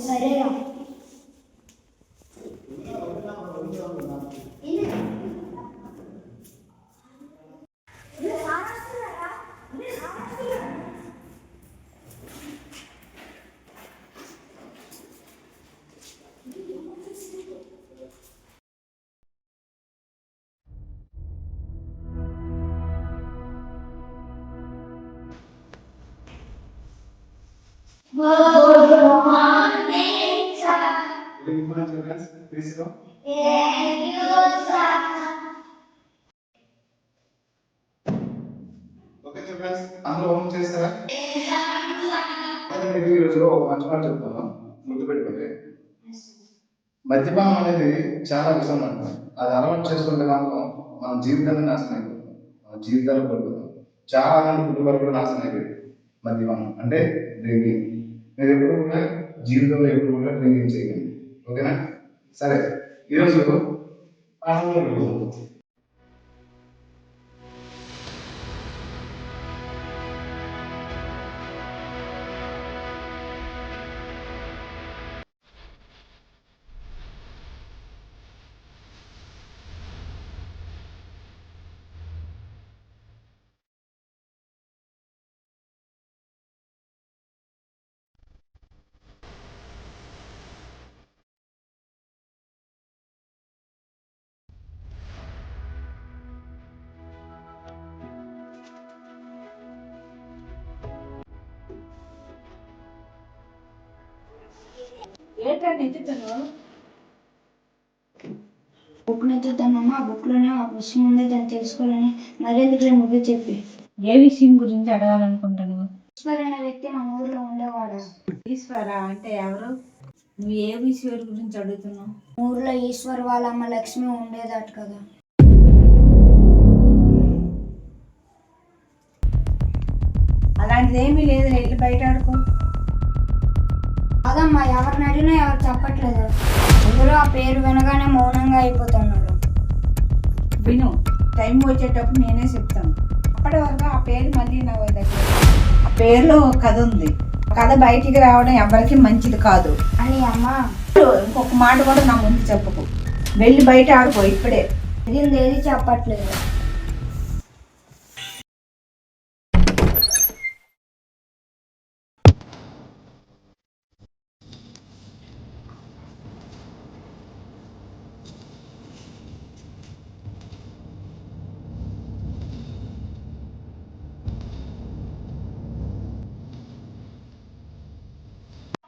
సరేగా అందరూ హోమ్ చేస్తారా? ఈరోజు ఒక మంచి మాట చెప్తాను, గుర్తుపెట్టుకోండి. మద్యపానం అనేది చాలా విషయం అంట. అది అలవాటు చేసుకుంటే మాత్రం మన జీవితాన్ని నాశనం అయిపోతుంది, మన జీవితాలు పడుతుంది. చాలా మంది కుటుంబాలు కూడా నాశనం అయిపోయింది. మద్యపానం అంటే డ్రింకింగ్. మీరు ఎప్పుడు కూడా జీవితంలో ఎప్పుడు కూడా డ్రింకింగ్ చేయండి, ఓకేనా? సరే, ఈరోజు పాఠంలో బుక్ నెత్తుతానమ్మా. బుక్ లోనే ఒక విషయం ఉంది, దాన్ని తెలుసుకోవాలని. మరెందుకు నువ్వే చెప్పి. ఏ విషయం గురించి అడగాలనుకుంటున్నావు? ఈశ్వర్ అనే వ్యక్తి మన ఊర్లో ఉండేవాడు. ఈశ్వర అంటే ఎవరు? నువ్వు ఏ విషయం గురించి అడుగుతున్నావు? ఊర్లో ఈశ్వర్ వాళ్ళ అమ్మ లక్ష్మి ఉండేదట కదా. అలాంటిది ఏమీ లేదు, వెళ్ళి బయట ఆడుకో. కాదమ్మా, ఎవరిని అడిగినా ఎవరు చెప్పట్లేదు. అందరూ ఆ పేరు వినగానే మౌనంగా అయిపోతున్నారు. విను, టైం వచ్చేటప్పుడు నేనే చెప్తాను. అప్పటి వరకు ఆ పేరు మళ్ళీ నా దగ్గర. ఆ పేరులో ఒక కథ ఉంది. కథ బయటికి రావడం ఎవరికి మంచిది కాదు అని అమ్మా. ఇంకొక మాట కూడా నా ముందు చెప్పకు. వెళ్ళి బయట ఆడుకో ఇప్పుడే. ఇది ఏది చెప్పట్లేదు.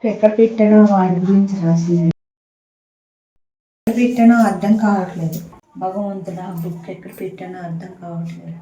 ఎక్కడ పెట్టానో వాడి గురించి రాసింది. ఎక్కడ పెట్టానో అర్థం కావట్లేదు. భగవంతుడా, బుక్ ఎక్కడ పెట్టానో అర్థం కావట్లేదు.